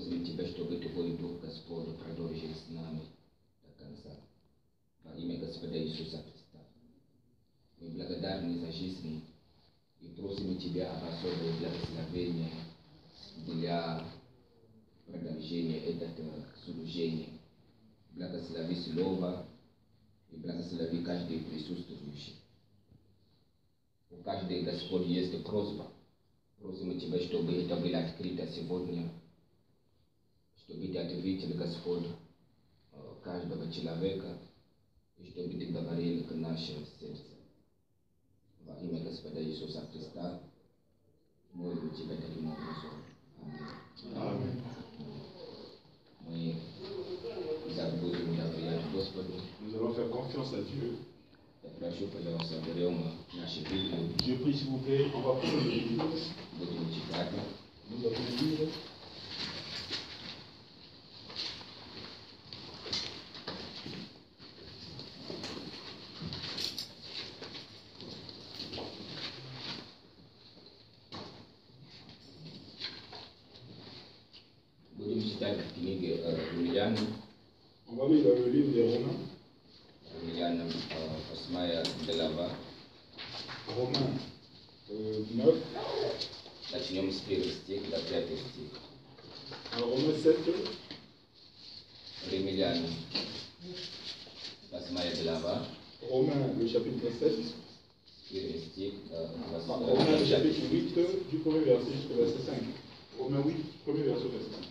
Просим Тебя, чтобы Твой Дух, Господь, продолжил с нами до конца. Во имя Господа Иисуса Христа. Мы благодарны за жизнь и просим Тебя об особое благословение для продолжения этого служения. Благослови Слово и благослови каждый присутствующий. У каждого, Господь, есть просьба. Просим Тебя, чтобы это было открыто сегодня, чтобы Ты ответил, Господь, каждого человека, и чтобы Ты говорил к нашему сердцу. Во имя Господа Иисуса Христа, молю Тебя таким образом. Аминь. Мы забудем доверять Господу. Nous allons faire confiance à Dieu. Прошу, пожалуйста, берем наши Библии. Je prie s'il vous plaît, on va prendre le livre. Будем читать. Nous avons le livre. Будем читать книги Римлян. On va lire dans le livre des Romains. Римлян 8 глава. Romains 9. Начнем с 1 стих до 5 стих. Romains 7. Римлян 8 глава. Romains le chapitre 7. 1 стих Romains le chapitre 8 du premier verset jusqu'au verset 5. Romains 8, premier verset verset 5.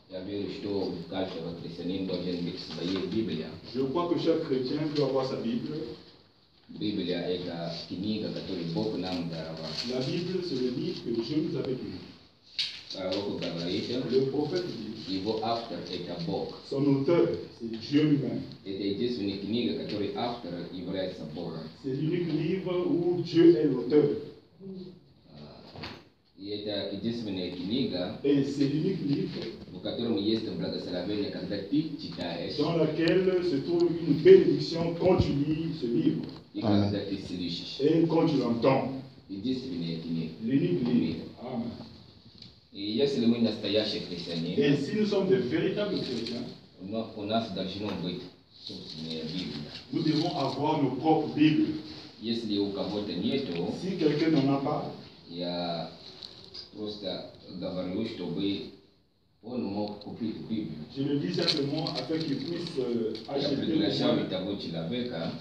Я верю, что у каждого христианина должен быть своя Библия. Je crois que chaque chrétien doit avoir sa Bible. Библия – это книга, которую Бог нам даровал. La Bible, c'est le livre que Dieu nous avait donné. Пророк говорит, Le prophète dit, его автор – это Бог. son auteur, c'est Dieu lui-même. Это единственная книга, которой автор является Богом. C'est l'unique livre où Dieu est l'auteur. И это единственная книга, Et c'est l'unique livre в котором есть благословение, когда ты читаешь dans laquelle se trouve une bénédiction quand tu lis ce livre и когда ты слышишь. et quand tu l'entends. Единственная книга. L'unique livre. Amen. И если мы настоящие христиане, Et si nous sommes de véritables chrétiens, у нас должно быть собственная Библия. nous devons avoir nos propres Bibles. Если у кого-то нету, Si quelqu'un n'en a pas, я просто говорю, чтобы он мог купить Библию. je le dis simplement afin qu'il puisse Я acheter. приглашаю того человека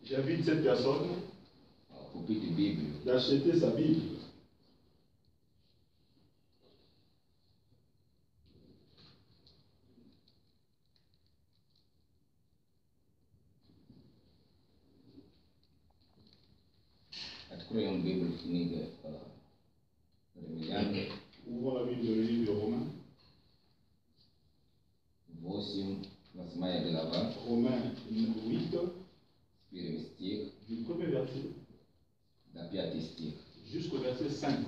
J'invite cette personne купить Библию. d'acheter sa Bible. Откроем Библию в книге Римлян. Ouvrons la Bible dans le livre de Romains. 8 глава, Romains 8, 1 стих du premier verset до 5 стих. jusqu'au verset 5.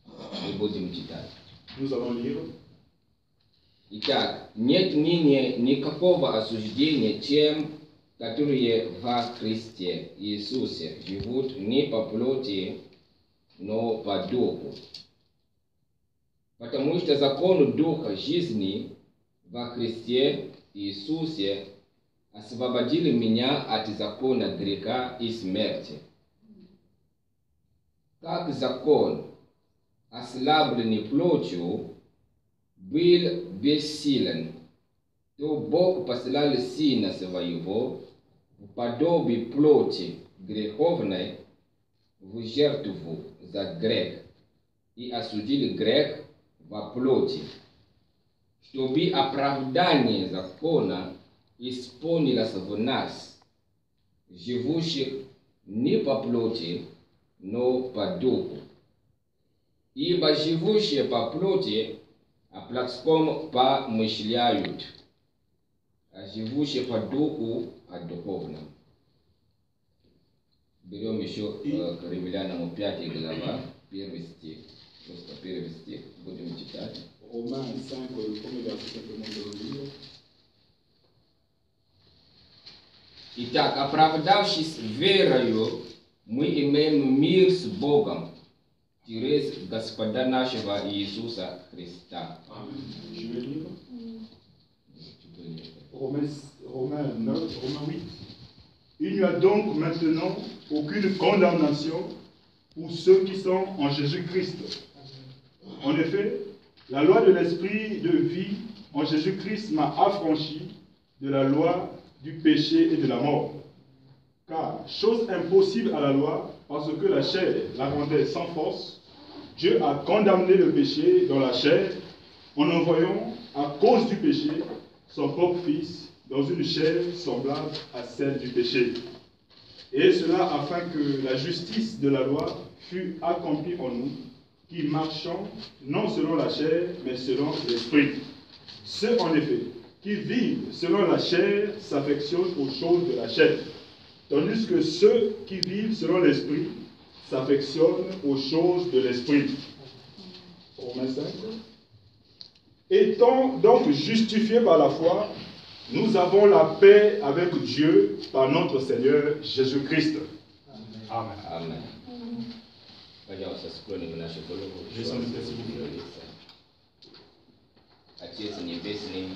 Мы будем читать. Nous allons lire. Итак, нет ныне никакого осуждения тем, которые во Христе Иисусе живут не по плоти, но по духу. Потому что закон Духа жизни во Христе Иисусе освободил меня от закона греха и смерти. Как закон, ослабленный плотью, был бессилен, то Бог послал Сына Своего в подобие плоти греховной в жертву за грех и осудил грех во плоти, чтобы оправдание закона исполнилось в нас, живущих не по плоти, но по духу. Ибо живущие по плоти о плотском помышляют, а живущие по духу о духовном. Берем еще к Римлянам 5 глава, 1 стих. Просто 1 стих будем читать. Romains 5, le premier verset simplement de le lire. Итак, оправдавшись верою, мы имеем мир с Богом Tires Господа нашего Иисуса Христа. Je vais lire Tu peux lire. Romains 9, Romains 8. Il n'y a donc maintenant aucune condamnation pour ceux qui sont en Jésus-Christ. En effet, la loi de l'esprit de vie en Jésus-Christ m'a affranchi de la loi du péché et de la mort. Car, chose impossible à la loi, parce que la chair la rendait sans force, Dieu a condamné le péché dans la chair en envoyant, à cause du péché, son propre Fils dans une chair semblable à celle du péché. Et cela afin que la justice de la loi fût accomplie en nous, qui marchons non selon la chair, mais selon l'esprit. Ceux, en effet, qui vivent selon la chair s'affectionnent aux choses de la chair, tandis que ceux qui vivent selon l'esprit s'affectionnent aux choses de l'esprit. Romains 5. Étant donc justifiés par la foi, nous avons la paix avec Dieu par notre Seigneur Jésus-Christ. Amen. Amen. Vediamo se sklonimo naše голову. Отец Небесный,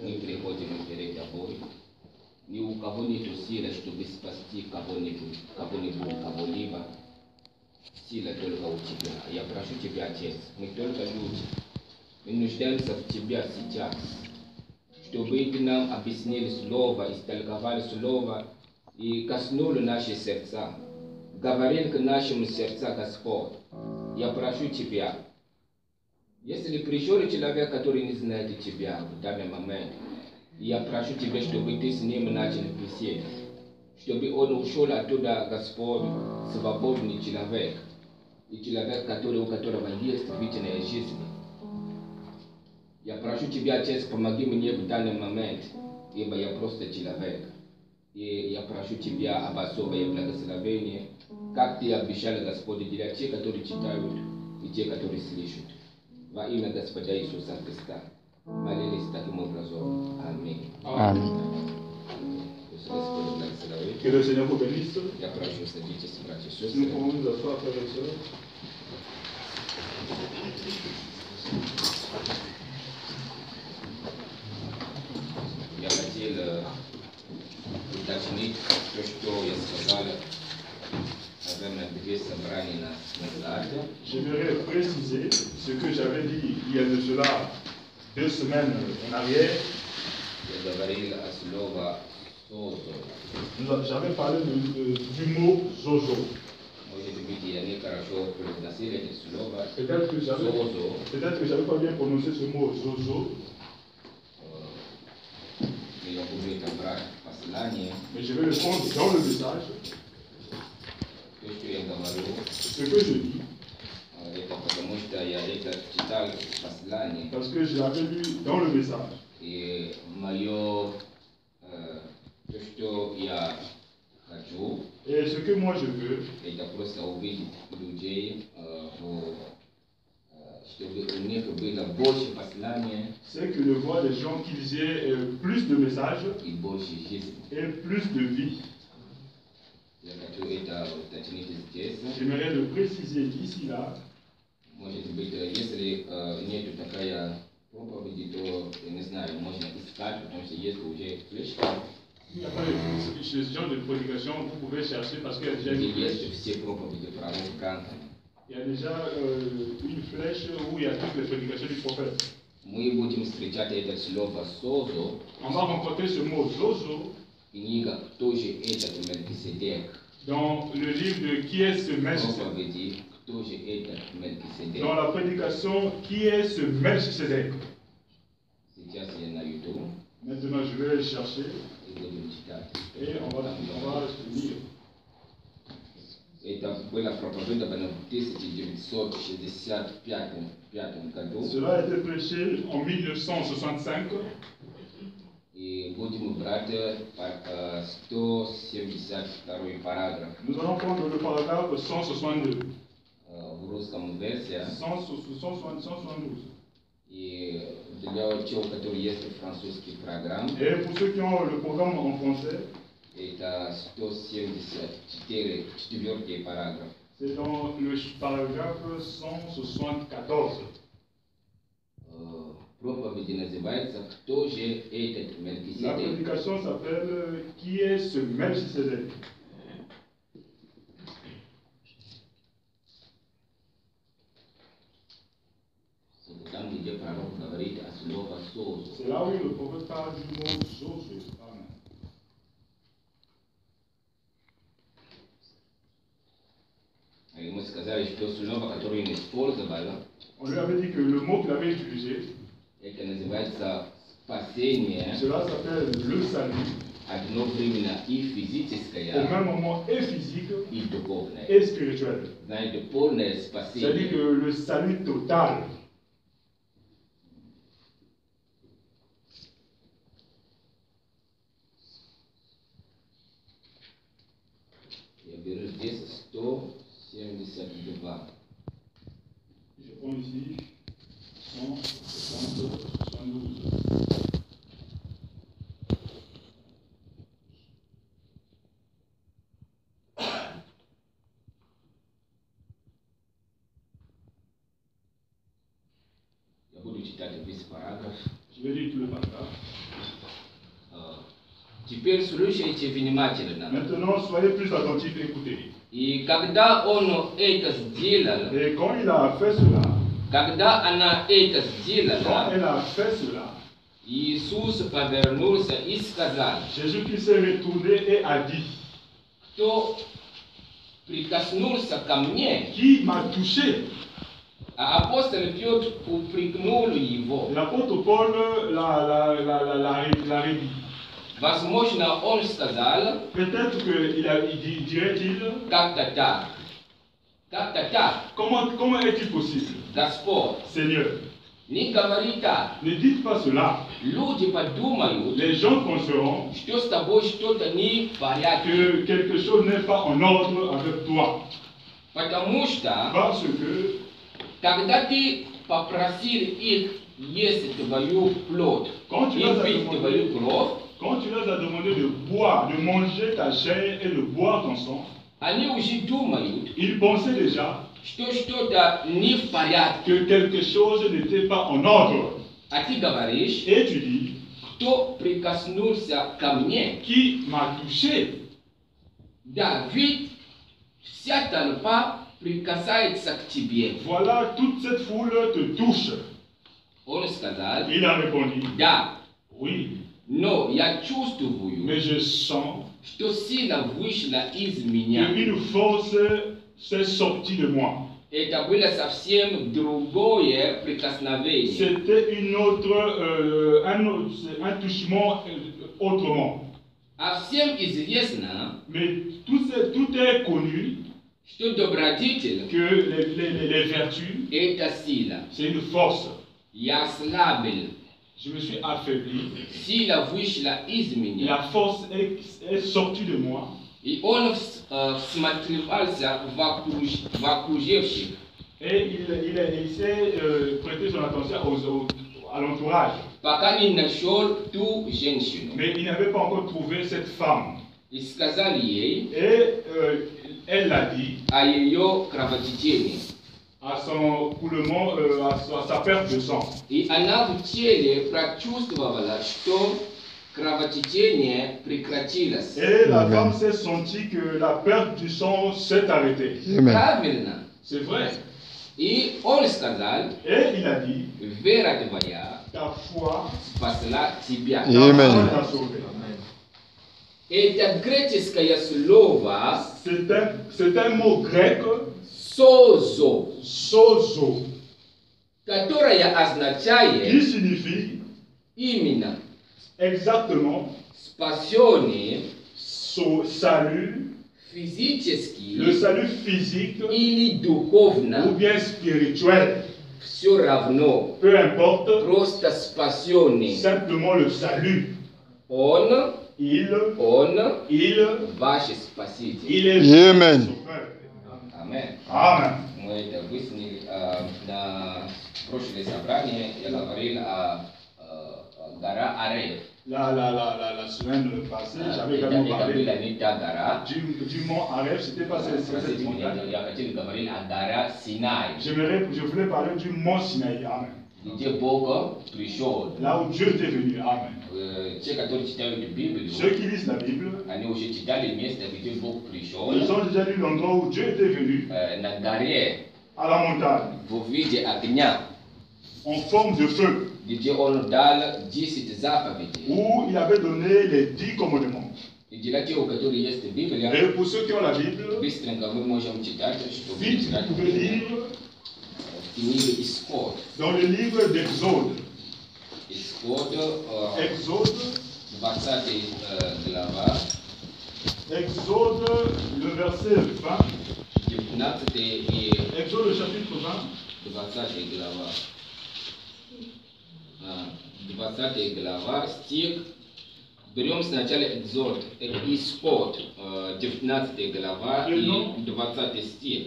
мы приходим перед Тобой, не у кого нет силы, чтобы спасти кого-нибудь, кого-либо. Сила только у Тебя. Я прошу Тебя, Отец, мы только люди. Мы нуждаемся в Тебя сейчас, чтобы Ты нам объяснили Слово, истолковали Слово и коснули наши сердца. Говорил к нашим сердцам, Господь. Я прошу Тебя, если пришел человек, который не знает Тебя в данный момент, я прошу Тебя, чтобы Ты с ним начал беседовать, чтобы он ушел оттуда, Господь, свободный человек, и человек, у которого есть вечная жизнь. Я прошу Тебя, Отец, помоги мне в данный момент, ибо я просто человек. И я прошу Тебя об особое благословение, как Ты обещал, Господь, для тех, которые читают, и те, которые слышат. Во имя Господа Иисуса Христа. Молились таким образом. Аминь. Аминь. Господь благословит. Que le Seigneur vous bénisse. Я прошу, садитесь, братья и Nous сестры. pouvons nous asseoir, frères et sœurs. Я хотел уточнить то, что я сказал на две собрания назад. J'aimerais préciser ce que j'avais dit il y a de cela 2 semaines en arrière. Я говорил о слове «созо». J'avais parlé du mot zozo. Может быть, я не хорошо произносил это слово Peut-être que j'avais pas bien prononcé ce mot zozo, но я буду это брать в послание. mais je vais le prendre dans le message. То, что я говорю, Ce que je dis, это потому что я это читал в послании. parce que je l'avais lu dans le message. И мое, то, что я хочу, Et ce que moi je veux, это просто увидеть людей, чтобы у них было больше послания c'est que de voir des gens qu'ils aient plus de messages и больше жизни. et plus de vie. Я хочу это уточнить здесь. J'aimerais le préciser ici, là. Может быть, если нету такая проповеди, то, я не знаю, можно искать, потому что есть уже флешка, Il n'y a pas ce genre de prédication, vous pouvez chercher parce qu'il y a déjà где une flèche. есть все проповеди пророка. Il y a déjà une flèche où il y a toutes les prédications du prophète. Мы будем встречать это слово «созо», On va rencontrer ce mot zozo книга «Кто же этот Мелкиседек?» dans le livre de Qui est ce Melchisedec. Проповеди «Кто же этот Мелкиседек?» Dans la prédication Qui est ce Melchisedec. Сейчас я найду Maintenant, je vais chercher и будем читать. et on va lire. Это было проповедовано в 1965 году. Cela a été prêché en 1965 И будем брать 172 параграф. Nous allons prendre le paragraphe 162. В русском версии. 172. И для тех, у которых есть французский программ, Et pour ceux qui ont le programme en français, это 174 параграф. C'est dans le paragraphe 174. Проповеди называется «Кто же этот La Мелхиседек?» prédication s'appelle Qui est ce Melchisedec? Там, где пророк говорит о слове «созу». C'est là où le prophète parle du mot Zoé. Amen. Ему сказали, что слово, которое он использовал, On lui avait dit que le mot qu'il avait utilisé, это называется «спасение», cela s'appelle le salut, одновременно и au физическое, même moment et physique и духовное. et spirituel. Знаете, полное C'est-à-dire спасение. que le salut total. Я беру здесь 172. Je prends ici 172. Я буду читать весь параграф. Je vais lire tout le paragraphe. Теперь слушайте внимательно. Maintenant, soyez plus attentifs et écoutez. И когда он это сделал, Et quand il a fait cela, когда она это quand сделала, elle a fait cela, Иисус повернулся и сказал, Jésus-Christ s'est retourné et a dit, кто прикоснулся ко мне, qui m'a touché? а апостол Петр упрекнул его. L'apôtre Paul l'a rédit. Возможно, он сказал, Peut-être qu'il dirait-il, как-то так, как-то так, comment est-il possible? Господь, Seigneur, не говори так. ne dites pas cela. Люди подумают, Les gens penseront что с тобой что-то не в порядке, que quelque chose n'est pas en ordre avec toi. потому что, Parce que когда ты попросил их есть твою плоть Quand tu и vas à пить demander- твою кровь, quand tu leur as demandé de boire, de manger ta chair et de boire ton sang, они уже думают, ils pensaient déjà что что-то не в порядке. que quelque chose n'était pas en ordre. А ты говоришь, Et tu dis, кто прикоснулся ко мне? qui m'a touché? Да, ведь вся толпа прикасается к тебе. Voilà, toute cette foule te touche. Он сказал, Il a répondu, да, oui, но я чувствую, mais je sens что сила вышла из меня. qu'une force s'est sortie de moi. Это было совсем другое прикосновение. C'était un touchement autrement. А всем известно, Mais tout est connu что добродетель que les vertus, – это сила. c'est une force. Я ослабил, Je me suis affaibli. сила вышла из меня. La force est sortie de moi. И он всматривался в окруживших. Et il s'est prêté son attention à l'entourage. Пока не нашел ту женщину. Mais il n'avait pas encore trouvé cette femme. И сказал ей Et elle l'a dit о ее кровотечении. à son coulement, à sa perte de sang. И она в теле прочувствовала, что кровотечение прекратилось. Et la Amen. femme s'est sentie que la perte du sang s'est arrêtée. Amen. Правильно. C'est vrai. И он сказал, Et il a dit, вера твоя ta foi спасла тебя. Amen. t'a sauvé. Это греческое слово C'est un mot grec, «созо», sozo, которое qui означает signifie именно exactement спасение salut, le физически salut physique или ou духовно, bien spirituel. все равно, Peu importe, просто спасение. simplement le salut. Он Il ваш спаситель. est Amen. sauveur. Амен. Amen. Мы это выяснили на прошлое собрание. Я говорил о La semaine passée, j'avais également parlé du mont Aref, c'était pas cette montagne. Je voulais parler du mont Sinaï. Amen. Là où Dieu était venu. Amen. Ceux qui lisent la Bible, ils ont déjà lu l'endroit où Dieu était venu, à la montagne, en forme de feu, où il avait donné les 10 commandements. Et pour ceux qui ont la Bible, vite vous pouvez lire dans le livre d'Exode. Exode, le verset 20. Exode, le chapitre 20. Берем сначала Экзод, Исход, 19 глава и 20 стих.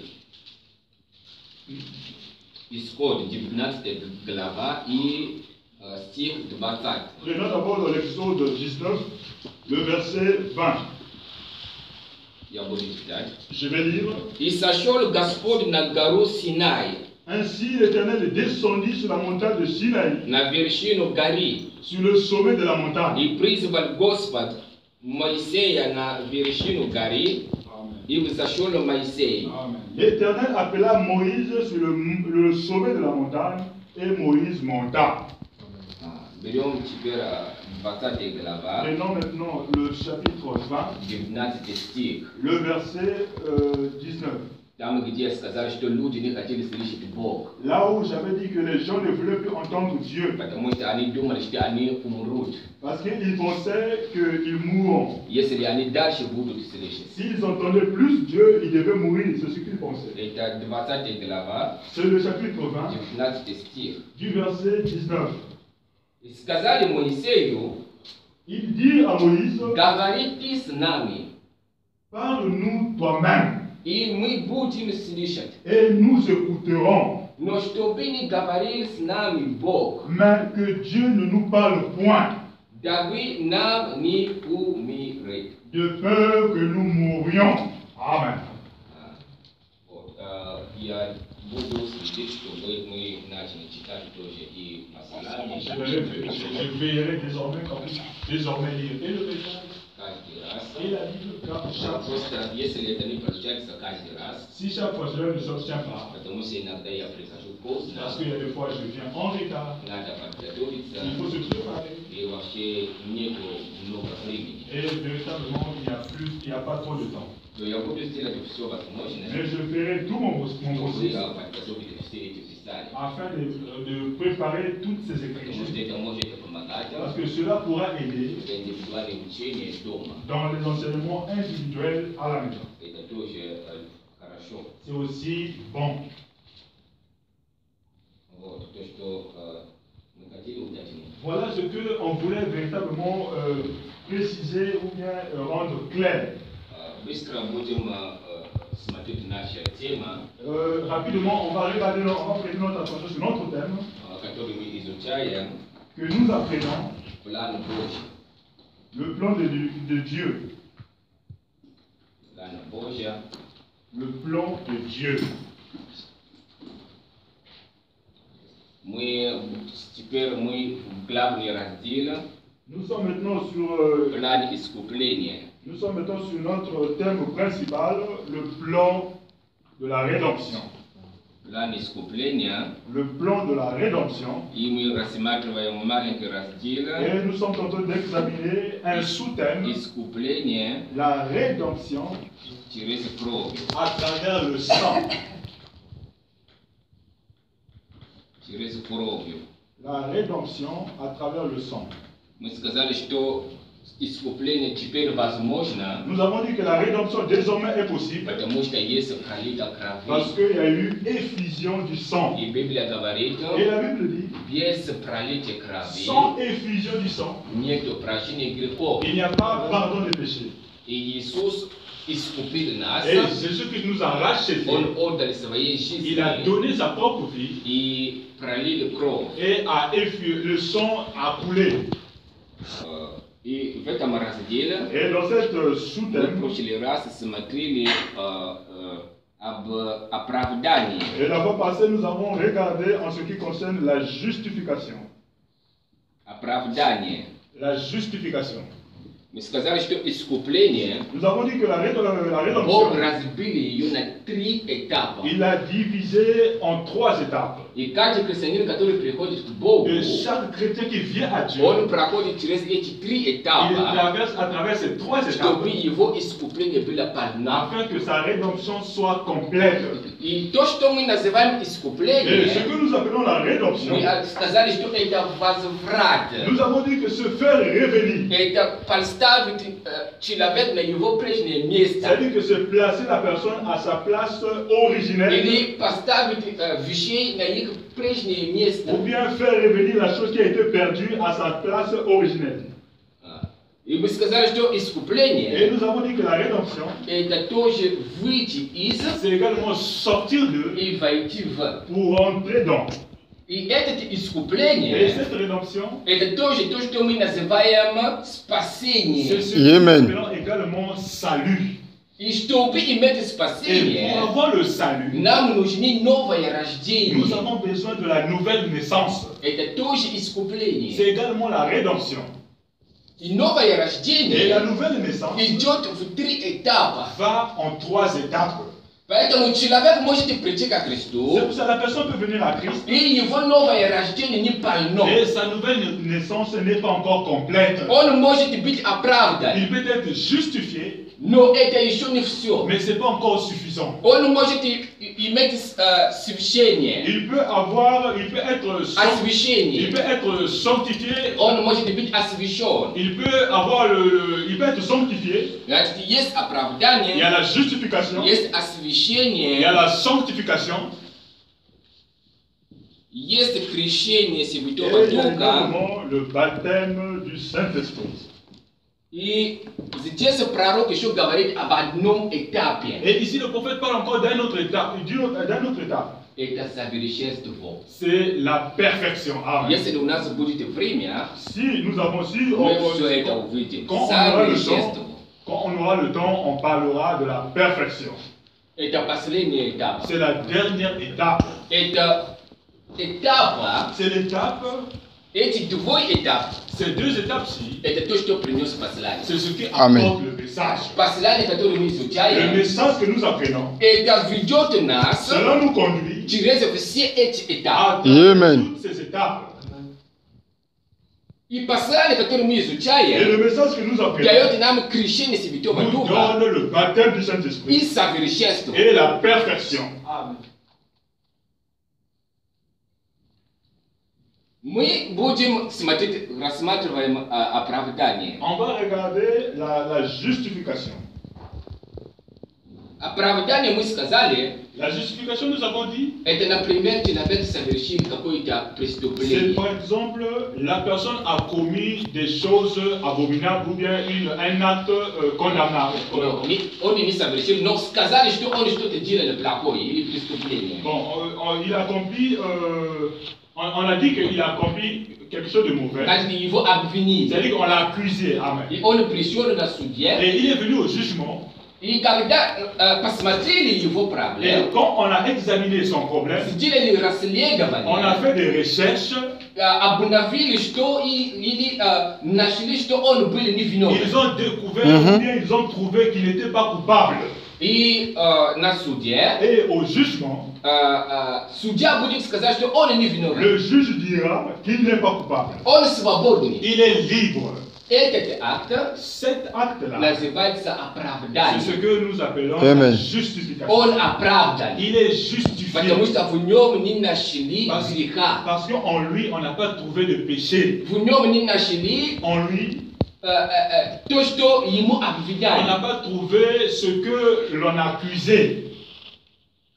Исход, 19 глава и стих 20. Prenons d'abord dans l'Exode 19, le verset 20. Я буду читать. Je vais lire. И сошел Господь на гору Синай. Ainsi l'Éternel est descendu sur la montagne de Sinaï, на вершину горы, sur le sommet de la montagne. И призвал Господь Моисея на вершину горы, и взошел Моисей. L'Éternel appela Moïse sur le sommet de la montagne, et Moïse monta. Берем теперь 20 глава. Prenons maintenant le chapitre 20, 19 стих. le verset 19. Там, где сказали, что люди не хотели слышать Бог. Là où j'avais dit que les gens ne voulaient plus entendre Dieu. Потому что они думали, что они умрут. Parce qu'ils pensaient qu'ils mourront. Если они дальше будут слышать. S'ils entendaient plus Dieu, ils devaient mourir, c'est ce qu'ils pensaient. Это 20 глава. C'est le chapitre 20, 19 стих. du verset 19. И сказали Моисею, Il dit à Moïse, говори ты с нами. parle-nous toi-même. И мы будем слышать. Et nous écouterons. Но чтобы не говорил с нами Бог. Mais que Dieu ne nous parle point. Дабы нам не умереть. De peur que nous mourions. Amen. Вот, я буду следить, чтобы мы начали читать тоже и Масалами. Je veillerai désormais lire et le message Каждый раз. et la Bible chaque fois. Просто если это не получается каждый раз, Si chaque fois cela ne s'obtient pas, потому что иногда я прихожу поздно, parce qu'il y a des fois je viens en retard, надо подготовиться, il faut se préparer. и вообще нету много времени. Et véritablement, il n'y a pas trop de temps. То я буду сделать все возможное, Mais je ferai tout mon чтобы possible подготовить все эти писания. afin de préparer toutes ces Потому что écritures. это может помогать Parce que cela pourra aider в индивидуальном учении дома. dans les enseignements individuels à la maison. Это тоже хорошо. C'est aussi bon. Вот, то, что мы хотели уточнить. Voilà ce qu'on voulait véritablement préciser ou bien rendre clair. Быстро будем смотреть наша тема, Rapidement, on va prêter notre attention sur notre thème который мы изучаем, que nous apprenons план Божий. le plan de Dieu. План Божий. Le plan de Dieu. Теперь мы в главный раздел. Nous sommes maintenant sur План искупления. Nous sommes maintenant sur notre thème principal, le plan de la rédemption. План искупления. Le plan de la rédemption. И мы рассматриваем маленький раздел. Et nous sommes en train d'examiner un sous-thème, искупление, la rédemption через кровь. à travers le sang. Через кровь. La rédemption à travers le sang. Мы сказали, что искупление теперь возможно, Nous avons dit que la rédemption désormais est possible потому что есть пролитие parce крови. qu'il y a eu effusion du sang. И Библия говорит, Et la Bible dit, без пролития крови sans effusion du sang, нет прощения грехов. il n'y a pas pardon des péchés. И Иисус искупил нас, Et Jésus-Christ nous a rachetés. Он отдал своей Il a жизни donné sa propre vie и пролил кровь. et le sang a coulé. И в этом разделе Et dans cette мы sous-thème, в прошлый раз смотрели об оправдании. et la fois passée, nous avons regardé en ce qui concerne la justification. Оправдание. La justification. Мы сказали, что искупление Nous avons dit que la rédemption, Бог разбил ее на 3 этапа. il l'a divisé en 3 étapes. И каждый христианин, который приходит к Богу, Et chaque chrétien qui vient à Dieu, он проходит через эти 3 il этапа, traverse à travers ces 3 чтобы étapes его искупление было полно. afin que sa rédemption soit complète. И то, что мы называем Et ce искупление, que nous appelons la rédemption, мы сказали, что это возврат. nous avons dit que se faire revenir, Это поставить человек на его прежнее место. c'est-à-dire que se placer la personne à sa place originelle, Или поставить вещей на их прежнее место. ou bien faire revenir la chose qui a été perdue à sa place originelle. И мы сказали, что Et искупление nous avons dit que la rédemption, это тоже выйти из c'est également sortir de и войти в. pour entrer dans. И это Et искупление, cette rédemption, это тоже то, что мы называем c'est спасение. ce que nous Amen. appelons également salut. И чтобы иметь Et спасение, pour avoir le salut, нам нужны новое nous рождение. avons besoin de la nouvelle naissance. Это тоже C'est искупление. également la rédemption. И новое Et la рождение nouvelle naissance идет в 3 этапа. va en 3 étapes. Поэтому человек может прийти ко C'est Христу, pour ça que la personne peut venir à Christ, и его новое рождение не полно. et sa nouvelle naissance n'est pas encore complète. Он может быть оправдан, Il peut être justifié, но это еще не все. mais ce n'est pas encore suffisant. Он может иметь священие, Il peut être sanctifié, он может быть освящен. il peut être sanctifié. Значит, есть Il y a оправдание, la justification, есть il y a освящение, la sanctification, есть крещение et Святого il y a Духа. également le baptême du Saint-Esprit. И здесь пророк еще говорит об одном этапе. Et ici, le prophète parle encore d'un autre étape. Это совершенство. C'est la perfection. Amen. Если у нас будет время, Si nous мы все это увидим. quand on aura le Совершенство. temps, quand on aura le temps, on parlera de la perfection. Это последний этап. C'est la dernière étape. Это этап, C'est l'étape, эти 2 этапа, ces 2 étapes-ci, это то, что принес послание. c'est ce qui Amen. apporte le message. Послание, которое мы Le изучаем, message que nous apprenons, это ведет нас cela nous conduit через все эти этапы. à travers Amen. toutes ces étapes. И послание, которое мы Et изучаем, le message que nous apprenons дает нам крещение Святого nous Духа donne le baptême du и Saint-Esprit совершенство. et la perfection. Мы будем рассматриваем оправдание. On va regarder la justification. Оправдание мы сказали, La justification, nous avons dit, это, например, человек совершил какое-то c'est преступление. par exemple, la personne a commis des choses abominables ou bien un acte condamnable. Он не совершил, но сказали, что он что-то делал плохое или преступление. Bon, il a accompli, on a dit qu'il a accompli quelque chose de mauvais. Значит, его обвинили. C'est-à-dire qu'on l'a accusé. Amen. И он пришел на суде. Et il est venu au jugement. И когда посмотрели его Et проблему, quand on a examiné son problème, сделали on a расследование, fait des recherches. обнаружили, что или нашли, что он был невиновен. Ils ont découvert ou bien ils ont trouvé qu'il n'était pas coupable. И на суде Et au jugement, судья будет сказать, что он невиновен. le juge dira qu'il n'est pas coupable. Он свободный. Il est libre. Этот акт Cet acte-là, называется c'est оправдание. ce que nous appelons Amen. la justification. Он оправдан. Il est justifié. Потому что в нем не нашли Parce, греха. parce qu'en lui, on n'a pas trouvé de péché. В нем не нашли En lui, то, что ему on n'a обвиняли. pas trouvé ce que l'on accusait.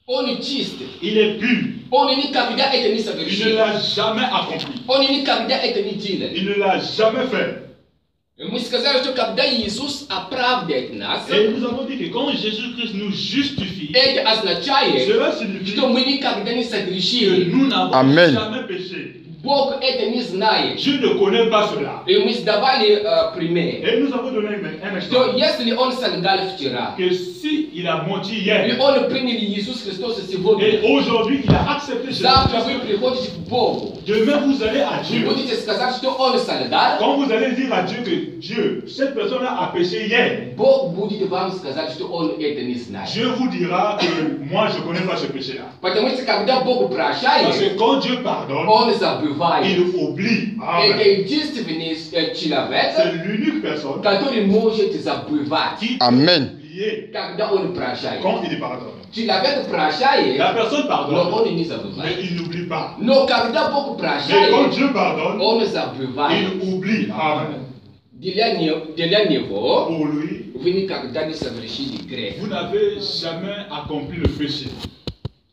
Он чист. Il est pur. Он никогда это не Il ne совершил. l'a jamais accompli. Он никогда это не делал. Il ne l'a jamais fait. Мы сказали, что когда Иисус оправдывает нас, Et nous avons dit que quand Jésus-Christ nous justifie, это означает, cela signifie что мы никогда не que согрешили. nous n'avons Amen. jamais péché. Bog est ni znaje. Je ne connais pas cela. I mi zdawali primer. Et nous avons donné un To exemple. jeśli on salgal wczoraj. Que si il a menti I hier, on przyjęli Jezus Chrystus сегодня. et aujourd'hui il a accepté Завтра вы Jésus-Christ, приходите к Богу. demain vous allez à Вы Dieu. будете сказать, что он солгал. Quand vous allez dire à Dieu que Dieu, cette personne-là a péché hier, Бог будет вам сказать, что он это не знает. Dieu vous dira que moi je ne connais pas ce péché-là. Потому что когда Бог Parce прощает, que quand Dieu pardonne, он забывает. il oublie. Amen. Это единственный человек, C'est l'unique personne который может забывать, qui Amen. peut oublier когда он прощает. quand il pardonne. Человек прощает, La personne но pardonne, он не mais забывает. il n'oublie pas. Но когда Бог Mais quand прощает, Dieu pardonne, он забывает. il oublie. Amen. Для него Pour lui, вы никогда не совершили грех. vous n'avez jamais accompli le péché.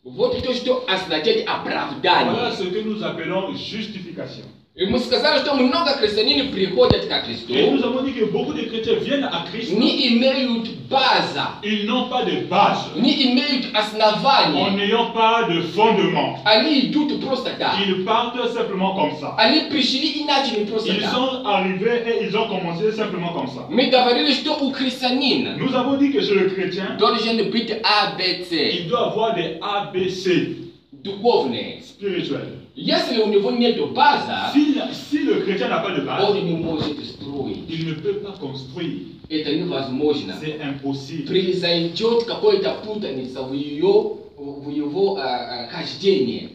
Вот то, что означает Voilà оправдание. ce que nous appelons justification. И мы сказали, что много христиан приходят ко Христу, Et nous avons dit que beaucoup de chrétiens viennent à Christ, не имеют базы, ils n'ont pas de base, не имеют en основания. n'ayant pas de fondement. Они идут просто так. Ils partent simplement comme ça. Они пришли иначе, не просто Ils так. sont arrivés et ils ont commencé simplement comme ça. Мы говорили, что у христианина Nous avons dit que chez le chrétien, должен быть АБЦ, il doit avoir des ABC духовные. spirituels. Если у него нет базы, Si le chrétien n'a pas de base, он не может строить. il ne peut pas construire. Это невозможно. C'est impossible. Произойдет какая-то путаница в его хождении.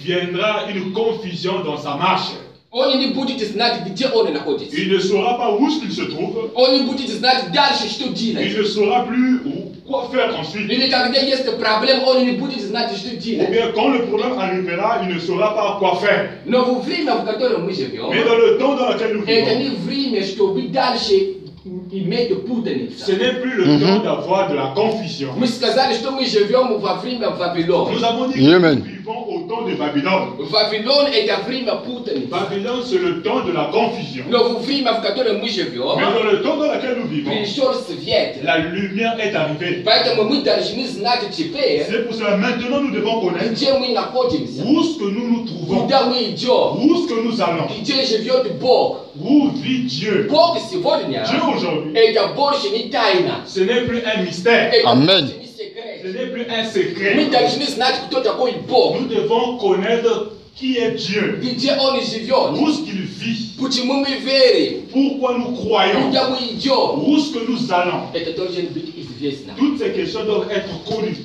Viendra une confusion dans sa marche. Он не будет знать, где он находится. Il ne saura pas où est-ce qu'il se trouve. Он не будет знать дальше, что Il делать. ne saura plus quoi faire ensuite. Или когда есть проблема, он не будет знать, что Ou делать. bien quand le problème arrivera, il ne saura pas quoi faire. Но во время, в котором мы живем, Mais dans le temps dans lequel nous это vivons, не время, чтобы дальше иметь ce путаницу. n'est plus le temps d'avoir de la confusion. Мы сказали, что мы живем во время Вавилона. Nous avons dit que Amen. nous vivons au temps de Babylone. Вавилон это время путаницы. Babylone, c'est le temps de la confusion. Но во время, в котором мы Mais живем, dans le temps dans lequel nous vivons, пришел свет. la lumière est arrivée. Поэтому мы должны знать теперь, C'est pour cela maintenant nous devons connaître где мы находимся, où est-ce que nous nous trouvons, куда мы идем, où est-ce que nous allons, где живет Бог. où vit Dieu. Бог сегодня Dieu aujourd'hui, это больше не тайна. ce n'est plus un mystère, Это Amen. больше не секрет. ce n'est plus un Мы secret. должны знать, кто такой Бог, Nous devons connaître qui est Dieu, где Он живет, où est-ce qu'il vit, почему мы верим, pourquoi nous croyons, куда мы идем. où est-ce que nous allons. Это должен быть известно. Toutes ces questions doivent être connues.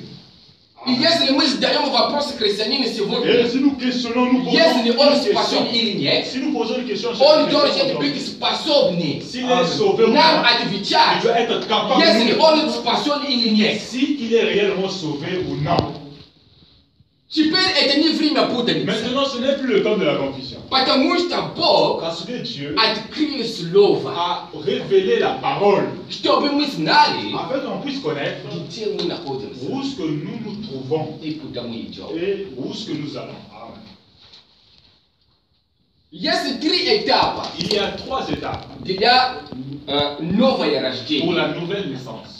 И если мы задаем вопросы христианину Et сегодня, si nous questionnons, nous posons если une он спасен question. или нет, Si nous posons une question, он chers должен chrétiens, быть способный s'il est sauvé ou нам non, il отвечать, doit être capable если de он спасен или нет. s'il est réellement sauvé ou non. Теперь это не время путаницы, Maintenant, ce n'est plus le temps de la confusion. потому что Бог Parce que Dieu открыл слово, a révélé la parole чтобы мы знали, afin qu'on puisse connaître где мы находимся où est-ce que nous nous trouvons и куда мы идем. et où est-ce que nous allons. Amen. Есть три этапа Il y a 3 étapes для нового pour рождения. la nouvelle naissance.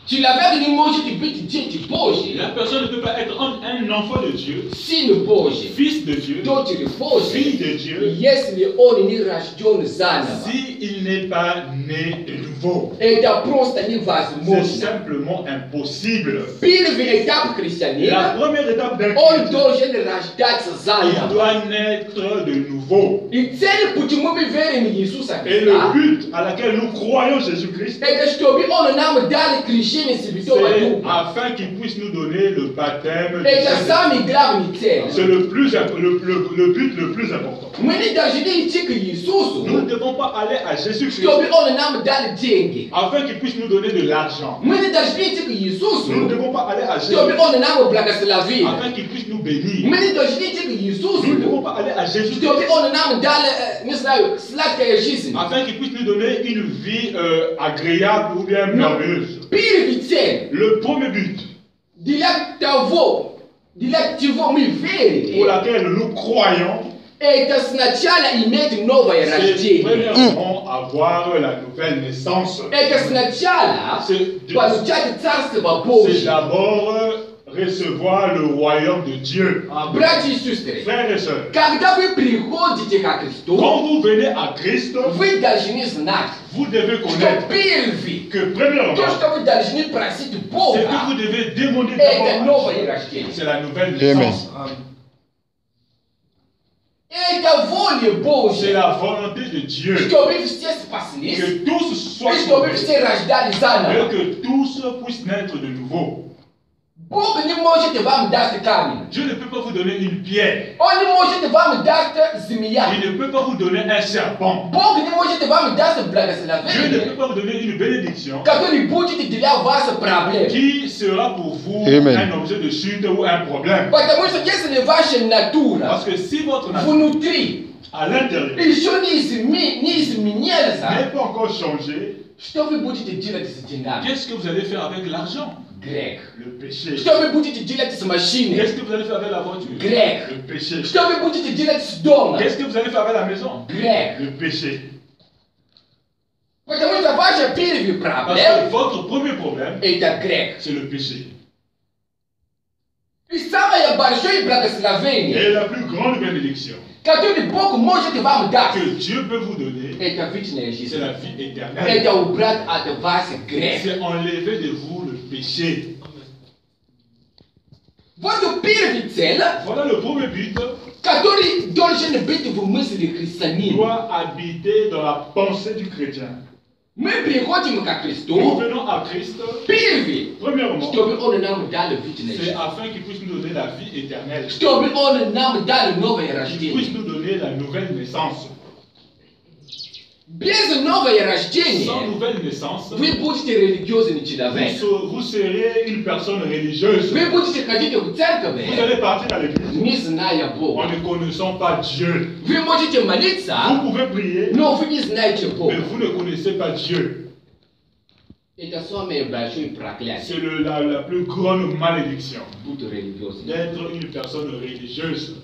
Человек не может быть дети Божьи, La personne ne peut pas être un enfant de Dieu, сын Божий, fils de Dieu, дочь Божья, fille de Dieu, если он не рожден заново. s'il n'est pas né de nouveau. Это просто C'est невозможно. simplement impossible. Первый этап La христианина, première étape d'un он chrétien, должен рождаться il заново. doit naître de nouveau. И цель, почему мы верим в Иисуса Et le Христа, but à laquelle nous croyons Jésus-Christ, это чтобы он нам дал крещение Святого c'est Духа. afin qu'il puisse nous donner le baptême. du Это Saint-Esprit. самый главный цель. C'est le but le plus important. Мы не должны идти к Nous ne Иисусу, devons pas aller à Jésus-Christ чтобы он нам дал деньги. afin qu'il puisse nous donner de l'argent. Мы не должны идти к Nous ne Иисусу, devons pas aller à чтобы Jésus он нам благословил. afin qu'il puisse nous bénir. Мы не должны идти к Nous ne Иисусу, devons pas aller à Jésus чтобы он нам дал, не знаю, сладкая жизнь. afin qu'il puisse nous donner une vie agréable ou bien merveilleuse. Первый цель, Le premier but для чего мы pour верим, laquelle nous croyons, это сначала иметь новое c'est рождение. premièrement avoir la nouvelle naissance. Это сначала C'est получать Царство c'est Божье. d'abord recevoir le royaume de Dieu. Братья и сестры, Frères et sœurs, когда вы приходите ко Христу, quand vous venez à Christ, вы должны знать, vous devez что connaître первый, que premièrement, то, что вы должны просить ce que Бога, vous devez demander это d'abord, новое рождение. c'est la nouvelle Amen. naissance. Это воля C'est Божья, la volonté de Dieu чтобы все спаслись, que tous soient и чтобы sauvés все рождались et заново. que tous puissent naître de nouveau. Бог не может вам дать камень. Dieu ne peut pas vous donner une pierre. Он не может вам дать змея. Il ne peut pas vous donner un serpent. Бог не может вам дать Dieu ne peut благословение, pas vous donner une bénédiction который будет для вас проблем. qui sera pour vous Amen. un objet de chute ou un problème. Потому что если ваша натура Parce que si votre nature внутри à l'intérieur еще не изменилась, n'est pas encore changée, что вы будете делать с деньгами? qu'est-ce que vous allez faire avec l'argent? Грех. Le péché. Что вы будете делать с машиной? Qu'est-ce que vous allez faire avec la voiture? Грех. Le péché. Что вы будете делать с домом? Qu'est-ce que vous allez faire avec la maison? Грех. Le péché. Потому что ваша первая Parce проблема que votre premier problème, это грех. c'est le péché. И самое большое благословение, Et la plus grande bénédiction которое Бог может вам дать, que Dieu peut vous donner, это вечная c'est жизнь. la vie éternelle. Это убрать от вас грех. C'est enlever de vous le péché. Вот первая цель, Voilà le premier but, который должен быть в мысли христианина. doit habiter dans la pensée du chrétien. Мы приходим ко Nous Христу, venons à Christ, первый, premièrement, чтобы Он нам дал вечную c'est жизнь. afin qu'il puisse nous donner la vie éternelle, Чтобы Он нам дал новое qu'il puisse рождение. nous donner la nouvelle naissance. Без нового Sans рождения nouvelle naissance, вы будете религиозный человек. vous serez une personne religieuse. Вы будете ходить в Vous церковь, allez partir à l'église не зная en Бога. ne connaissant pas Dieu. Вы можете Vous молиться, pouvez prier, но вы не знаете mais Бога. vous ne connaissez pas Dieu. Это самое большое проклятие. C'est la plus grande malédiction Будь религиозным. d'être une personne religieuse.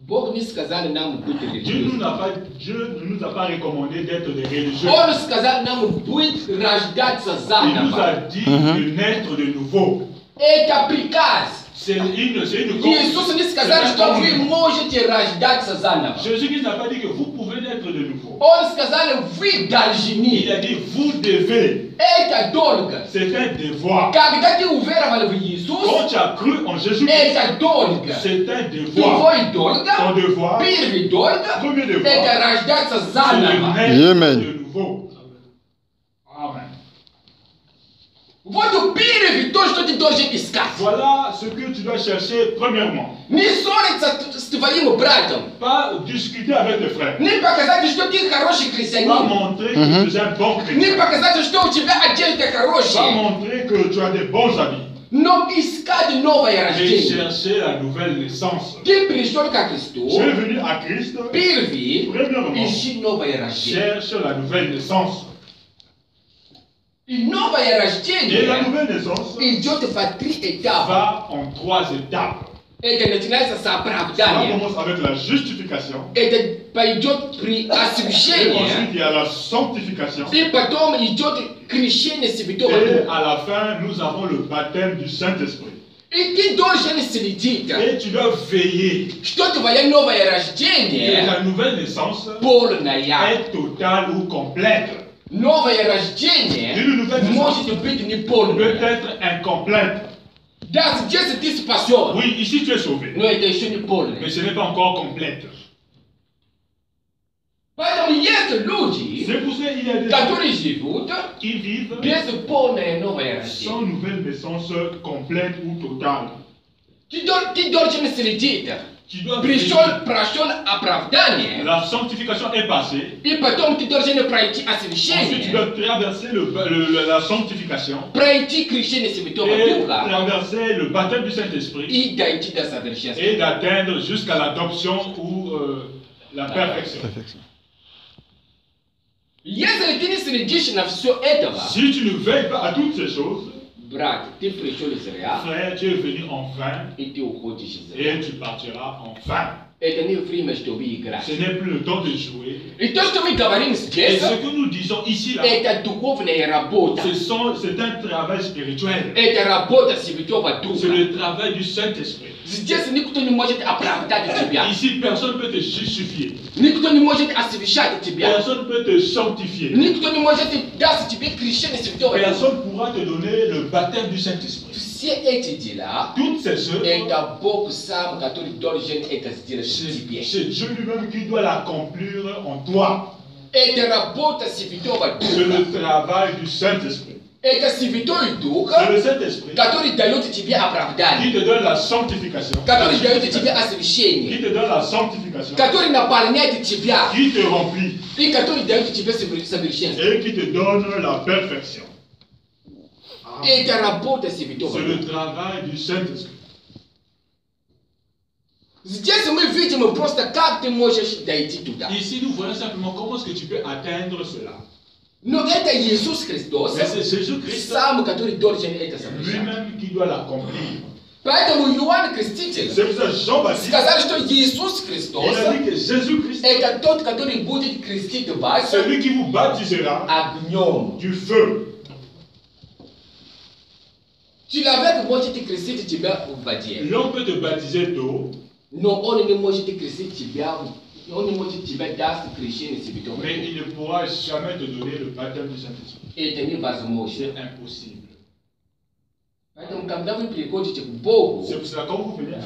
Бог не сказал нам быть Dieu религиозным. Dieu ne nous a pas recommandé d'être des religieux. Он сказал нам быть рождаться Il nous a заново. dit de naître de nouveau. Это приказ. C'est une Иисус не сказал, что вы можете рождаться заново. Jésus-Christ n'a pas dit que vous pouvez naître de nouveau. Он сказал, вы Il должны. a dit vous devez. Это долго. C'est un devoir. Когда ты уверовал в Иисус, Quand tu as cru en Jésus-Christ, это долго. c'est un devoir. Твой долго, Ton devoir, первый долго, premier devoir, это рождаться c'est de заново. naître Amen. de nouveau. Amen. Вот первый то, что ты должен искать. Voilà ce que tu dois chercher premièrement. Не ссориться с твоим братом. Pas discuter avec tes frères. Не показать, что ты хороший Pas христианин. montrer que tu es un bon Не chrétien. показать, что у тебя одежда Pas хорошая. montrer que tu as des bons habits. Но искать новое Mais рождение. chercher la nouvelle naissance. Ты пришел ко Христу. Je suis venu à Christ. Первый, Premièrement, ищи новое рождение. cherche la nouvelle naissance. И новое Et la рождение nouvelle naissance идет по 3 этапа. va en 3 étapes. Это начинается с Ça оправдания. commence avec la justification. Это пойдет при Et освящении. ensuite, il y a la sanctification. И потом идет крещение Святого Et Духа. à la fin, nous avons le baptême du Saint-Esprit. И ты должен следить, Et tu dois veiller что твое новое que рождение la nouvelle naissance полное. est totale ou complète. Новое рождение Une nouvelle naissance может быть не peut полное. être incomplète. Да, здесь ты спасен, Oui, ici tu es sauvé, но это еще не mais полное. ce n'est pas encore complète. Поэтому есть люди, C'est pour ça qu'il y a des gens которые живут qui vivent без полное новое рождение. sans nouvelle naissance complète ou totale. Ты должен следить. Tu dois veiller. Прошел оправдание, La sanctification est passée. и потом ты должен пройти Ensuite, tu освящение, dois traverser la sanctification пройти крещение Святого et Духа traverser le baptême du Saint-Esprit и дойти до совершенства. et d'atteindre jusqu'à l'adoption ou la perfection. Если ты не следишь на все этого, Si tu ne veilles pas à toutes ces choses, Brat, tu prêches le Zéréa Frère, tu es venu en vain et tu es au côté chez et tu partiras en vain. Et tu es frère, mais je t'obéis grâce. Ce n'est plus le temps de jouer. Et toi, je t'obéis gavarine, Et ce que nous disons ici, là, et tu as et rabota. c'est un travail spirituel. Et tu rabota si tu vas tout. C'est le travail du Saint-Esprit. Ici, personne ne peut te justifier. Personne ne peut te sanctifier. Personne ne pourra te donner le baptême du Saint-Esprit. Toutes ces œuvres, c'est Dieu lui-même qui doit l'accomplir en toi. C'est le travail du Saint-Esprit. C'est le Saint-Esprit qui te donne la sanctification. Qui te donne la sanctification. Qui te remplit. Et qui te donne la perfection. C'est le travail du Saint-Esprit. Ici, nous voyons simplement comment est-ce que tu peux atteindre cela. C'est Jésus-Christ lui-même qui doit l'accomplir. C'est pour ça que Jean-Baptiste, il a dit que Jésus-Christ, celui qui vous baptisera du feu. L'on peut te baptiser d'eau. Mais il ne pourra jamais te donner le baptême du Saint-Esprit. C'est impossible. C'est pour cela que quand vous venez,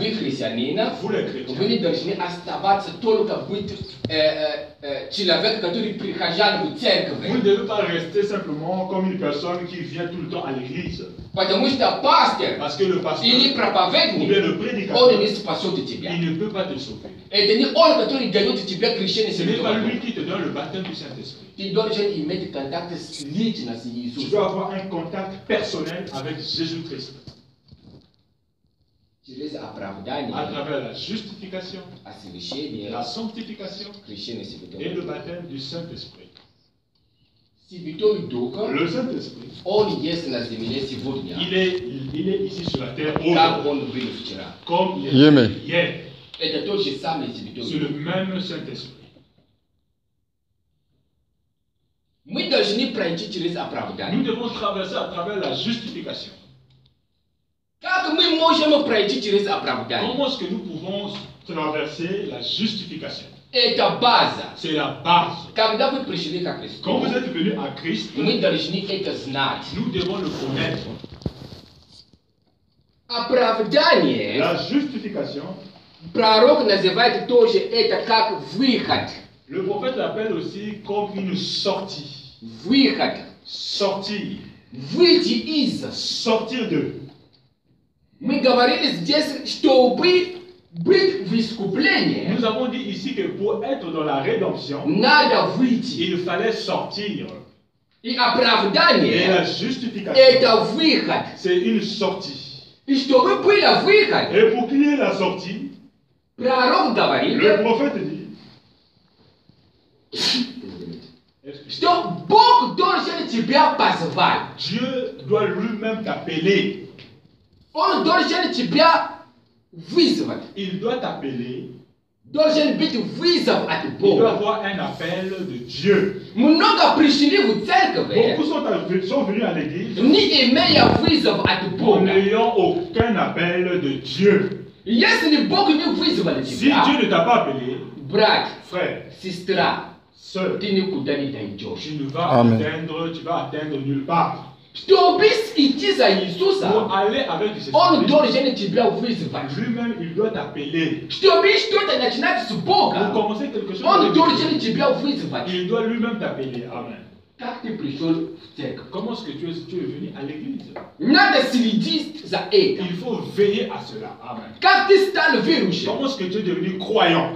vous les chrétiens, vous ne devez pas rester simplement comme une personne qui vient tout le temps à l'église. Parce que le pasteur ou bien le prédicateur, il ne peut pas te sauver. Ce n'est pas lui qui te donne le baptême du Saint-Esprit. Tu dois avoir un contact personnel avec Jésus-Christ. À travers la justification, la sanctification et le baptême du Saint-Esprit. Le Saint-Esprit, il est ici sur la terre comme il est hier. C'est le même Saint-Esprit. Nous devons traverser à travers la justification. Comment est-ce que nous pouvons traverser la justification? C'est la base. Quand vous êtes venu à Christ, nous devons le connaître. La justification, le prophète l'appelle aussi comme une sortie. Sortir. Sortir de. Nous avons dit ici que pour être dans la rédemption, il fallait sortir. Et la justification, c'est une sortie. Et pour qu'il y ait la sortie, le prophète dit, Dieu doit lui-même t'appeler. Il doit t'appeler. Il doit avoir un appel de Dieu. Beaucoup sont venus à l'église en n'ayant aucun appel de Dieu. Si Dieu ne t'a pas appelé, frère, sœur, tu ne vas atteindre nulle part. Pour aller avec Jésus, lui-même, il doit t'appeler. Pour commencer quelque chose, il doit lui-même t'appeler. Amen. Comment est-ce que tu es venu à l'église? Il faut veiller à cela. Amen. Comment est-ce que tu es devenu croyant?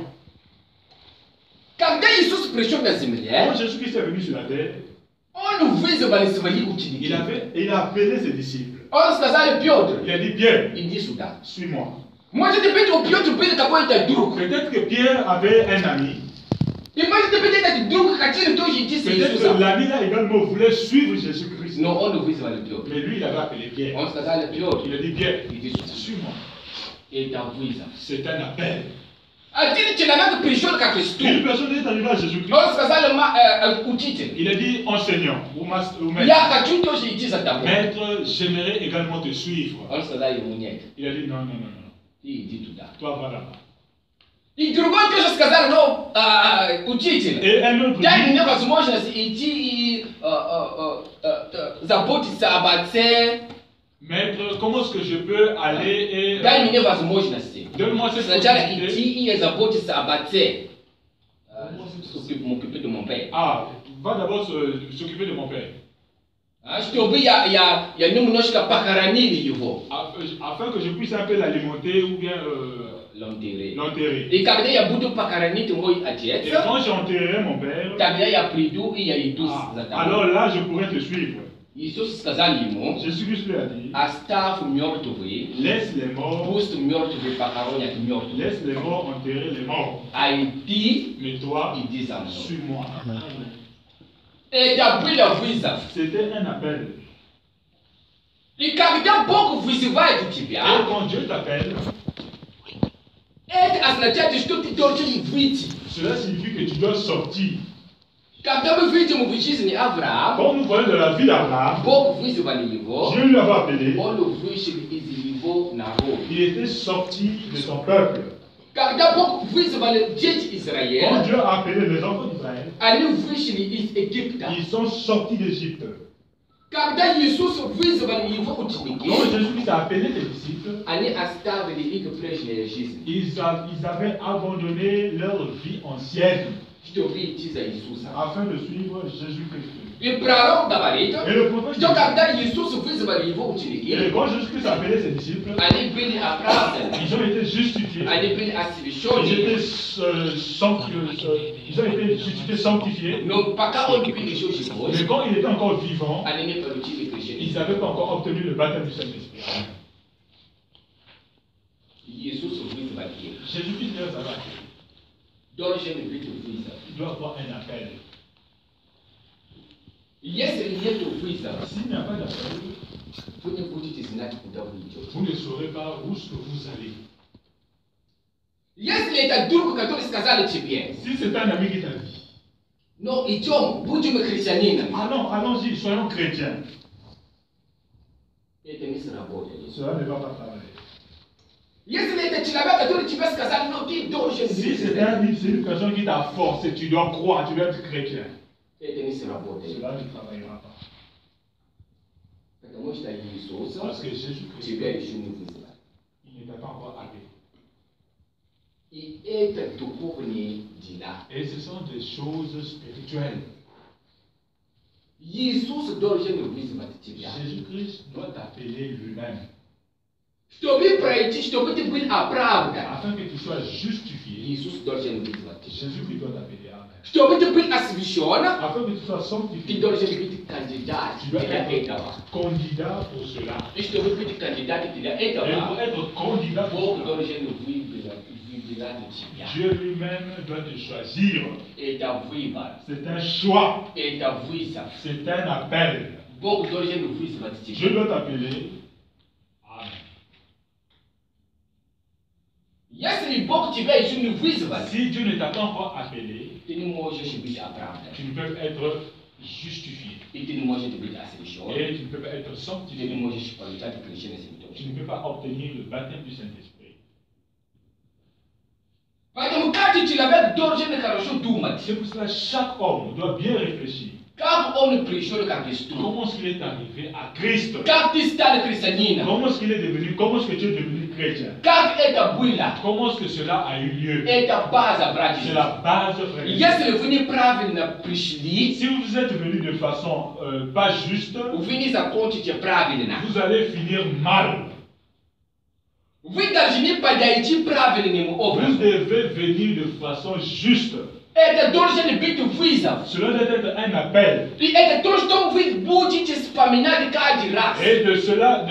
Quand Jésus-Christ est venu sur la terre, il a appelé ses disciples. Il a dit, Pierre, suis-moi. Peut-être que Pierre avait un ami. Peut-être que l'ami là également voulait suivre Jésus-Christ. Non, on ne vise pas le pior. Mais lui, il avait appelé Pierre. On se casse le pior. Il a dit Pierre, Il dit, suis-moi. et t'avouise. C'est un appel. A dit, tu n'as pas de péché qu'à Christ. Une personne est arrivée à Jésus-Christ. On se casse le titre. Il a dit enseignant ou Il y maître. a qu'à tout j'ai dit ça d'abord. Maître, j'aimerais également te suivre. On se casse le mouniette. Il a dit non, non, non, non. Il dit tout ça. Toi, va là-bas. Il dit, regarde que je se casse le titre. Et un autre Дай dit, мне возможность идти и заботиться об отце. maître, comment est-ce que je peux aller et... Дай мне возможности. Donne-moi cette Сначала possibilité. идти и заботиться об отце. M'occuper de mon père. Ah, va d'abord s'occuper de mon père. Чтобы я немножко похоронили его. Afin que je puisse un peu l'alimenter ou bien l'enterrer. И когда я буду похоронить мой отец, Et quand j'enterrerai mon père, тогда я приду и я иду за alors тобой. là je pourrai te suivre. Иисус сказал ему, Jésus-Christ lui a dit, оставь мертвые, laisse les morts, пусть мертвые похоронят мертвых. laisse les morts enterrer les morts. А иди, Mais toi, иди за мной. suis-moi. Это было вызов. C'était un appel. И когда Бог вызывает Et тебя, quand Dieu t'appelle, это означает, что ты должен выйти. cela signifie que tu dois sortir. Когда мы видим в жизни Авраама, Quand nous voyons de la vie d'Abraham, Бог вызвал его, Dieu lui avait appelé, он вышел из его народа. il était sorti de son peuple. Когда Бог вызвал дети Quand Израиля, Dieu a appelé les enfants d'Israël, они вышли из Египта. ils sont sortis d'Égypte. Когда Иисус вызвал его Quand ученики, Jésus-Christ a appelé les disciples, они оставили их прежнюю жизнь, ils avaient abandonné leur vie ancienne чтобы идти за Иисусом. afin de suivre Jésus-Christ. И пророк говорит, Et le prophète что dit, когда Иисус вызвал его et ученики, quand Jésus-Christ a appelé ses disciples, они были оправданы, ils ont été justifiés. они были Ils освящены. étaient justifiés, sanctifiés. Но пока он был еще живой, Mais quand il était encore vivant, они не получили ils крещение. n'avaient pas encore obtenu le baptême du Saint-Esprit. Иисус вызвал их. Jésus-Christ leur a appelé. Должен быть вызов. Il doit avoir un appel. Если нет вызова, S'il n'y a pas d'appel, вы не будете знать, куда вы идете. vous ne saurez pas où est-ce que vous allez. Если это друг, который сказали тебе, Si c'est un ami qui t'a dit, но идем, будем христианинами, allons-y, soyons chrétiens, это не сработает. cela ne va pas travailler. Если это человек, который тебе сказал, но ты должен Si c'est быть, c'est une personne qui t'a forcé, tu dois croire, tu dois être chrétien, это не сработает. cela ne travaillera pas. Потому что Иисус Parce que Jésus-Christ, тебя еще не вызвал. il ne t'a pas encore appelé. И это духовные дела. Et ce sont des choses spirituelles. Иисус должен вызвать тебя. Jésus-Christ doit t'appeler lui-même. Чтобы пройти, чтобы ты был оправдан, Afin que tu sois justifié, Иисус должен вызвать тебя. Jésus-Christ doit t'appeler. Amen. Чтобы ты был освящен, Afin que tu sois ты sanctifié, должен быть кандидат tu dois для être этого. candidat pour cela. И чтобы быть кандидатом для Et pour этого, être candidat pour Бог cela, должен выбирать тебя. Dieu lui-même doit te choisir. Это выбор, C'est un choix, это вызов. c'est un appel. Бог должен вызвать Dieu тебя. doit t'appeler. Amen. Если Бог тебя еще не вызвал, Si Dieu ne t'a pas encore appelé, ты не можешь быть оправдан. tu ne peux être justifié. И ты не можешь быть освящен. Et tu ne peux pas être Ты не sanctifié. можешь получать крещение Святого. Tu ne peux pas obtenir le baptême du Saint-Esprit. Поэтому каждый человек должен хорошо думать, C'est pour cela que chaque homme doit bien réfléchir. как он пришел ко Христу, Comment est-ce qu'il est arrivé à Christ? как ты стал христианином, Comment est-ce qu'il est devenu? Comment est-ce que tu es devenu chrétien? как это было. Comment est-ce que cela a eu lieu? Это база, C'est братья. la base, frère. Если вы неправильно пришли, Si vous êtes venu de façon pas juste, вы не закончите правильно. vous allez finir mal. Вы должны подойти правильным Vous образом. devez venir de façon juste. Ete dorje ni bitu visa. Cela doit être un appel. Ete dorje ton vid buji ti spamina di kaji ras. Et de cela,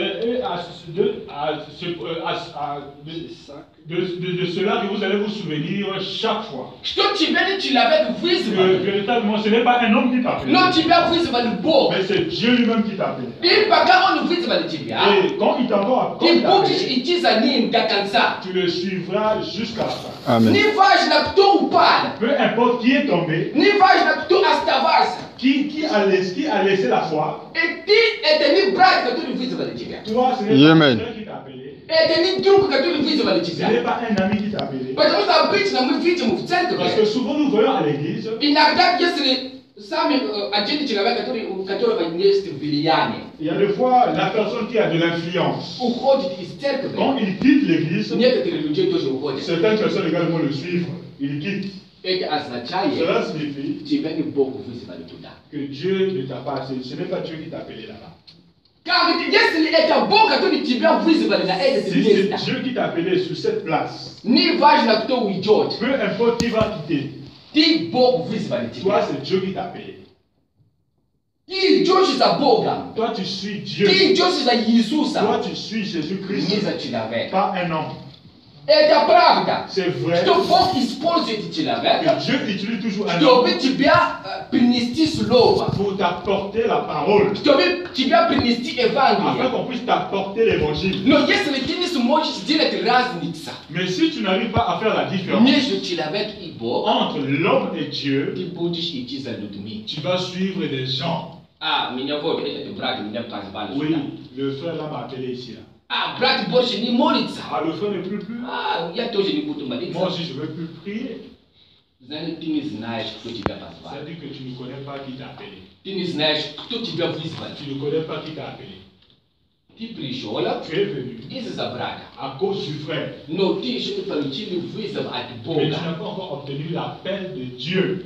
de cela que vous allez vous souvenir chaque fois. Sto ti beni ti lavek visa. Véritablement, ce n'est pas un homme qui t'a appelé. Non ti bia visa ba ni bo. Mais c'est Dieu lui-même qui t'a appelé. Il baga on visa ba ni ti bia. Et quand il t'envoie, Ti buji itiza ni dakansa. tu le suivras jusqu'à la fin. Amen. Ni vaj na kuto upala. Peu importe qui est tombé, Ni vaj na kuto astavasa. qui a laissé la foi, Eti ete ni brat ka tu visa ba ni ti bia. toi, ce n'est pas Amen. quelqu'un qui t'a appelé. Ete ni druk ka tu visa ba ni ti Ce bia. n'est pas un ami qui t'a appelé. But on sa bitch na mu visa mu tsento. Parce que souvent nous voyons à l'église, Inagda yesri sami agenti chigabe katoro ba nesti biliani. il y a des fois la personne qui a de l'influence. Ukhodi isterke Quand il quitte l'église, Niete televizio to ukhodi. certaines personnes également le suivent. Il quitte. Eke asna chaye. Cela signifie Chibeni boku fisi balituda. que Dieu ne t'a pas appelé. Ce n'est pas Dieu qui t'a appelé là-bas. Quand yesri eta boka to ni tibia fisi balina ete Si c'est tibia. Dieu qui t'a appelé sur cette place, Ni vaj na kuto wi George. peu importe qui va quitter, Ti boku fisi toi balituda. c'est Dieu qui t'a appelé. Ti George za boga. Toi tu suis Dieu. Ti George za Toi Yesusa. tu suis Jésus-Christ. Niza chilabe. Pas un homme. Eta pravda. C'est vrai To boku ispolze ti chilabe. que Dieu utilise toujours un To homme bi tibia prinisti slova. pour t'apporter la parole. To bi tibia prinisti Afin evangeli. qu'on puisse t'apporter l'évangile. No yesri tini sumoji direct raznitsa. Mais si tu n'arrives pas à faire la différence Nejo chilavek ibo. entre l'homme et Dieu, Ti budish itiza ludumi. tu vas suivre des gens. Ah, minyavo ete brad minya pasbal. Oui, le frère là m'a appelé ici. Là. Ah, brad borche ni moritsa. Ah, le frère ne peut plus. Ah, ya toje ni butu Moi malitsa. aussi, je ne veux plus prier. Zani tini znaesh kuto tibia pasbal. C'est-à-dire que tu ne connais pas qui t'a appelé. Tini znaesh kuto tibia visbal. Tu ne connais pas qui t'a appelé. Ti prishola. Tu es venu This is a brada. à cause du frère. No ti should paluchili visab at Mais tu boga. n'as pas encore obtenu l'appel de Dieu.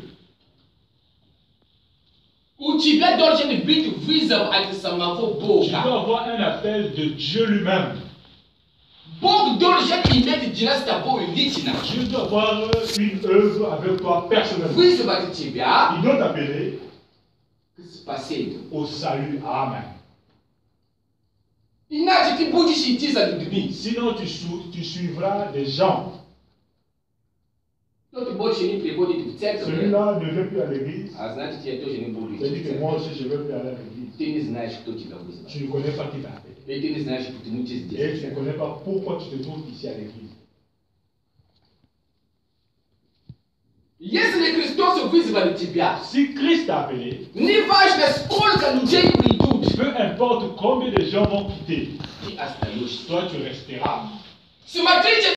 Uchibia dorje ni bitu visab at samavo Tu dois boga. avoir un appel de Dieu lui-même. Bog dorje imet dinasta bo lichina. Dieu doit avoir une œuvre avec toi personnellement. Visab at tibia. Il doit t'appeler Passé. au salut. Amen. Inaji ti budish itiza ludumi. Sinon, tu suivras des gens. No ti borche ni prebodi ti tsetse. Celui-là ne veut plus à l'église. Aznati ti toje ni bodi. C'est-à-dire que moi aussi, je ne veux plus aller à l'église. Tini znaesh kuto tibia visab. Tu ne connais pas qui t'a appelé. Et tini znaesh kuto mutis Et tu dis. ne connais pas pourquoi tu te trouves ici à l'église. Yes le Christos visibali tibia. Si Christ t'a appelé, Ni vaj na skol ka lujei pridut. peu importe combien de gens vont quitter, Ti asta yoshi. toi tu resteras. Sumatrice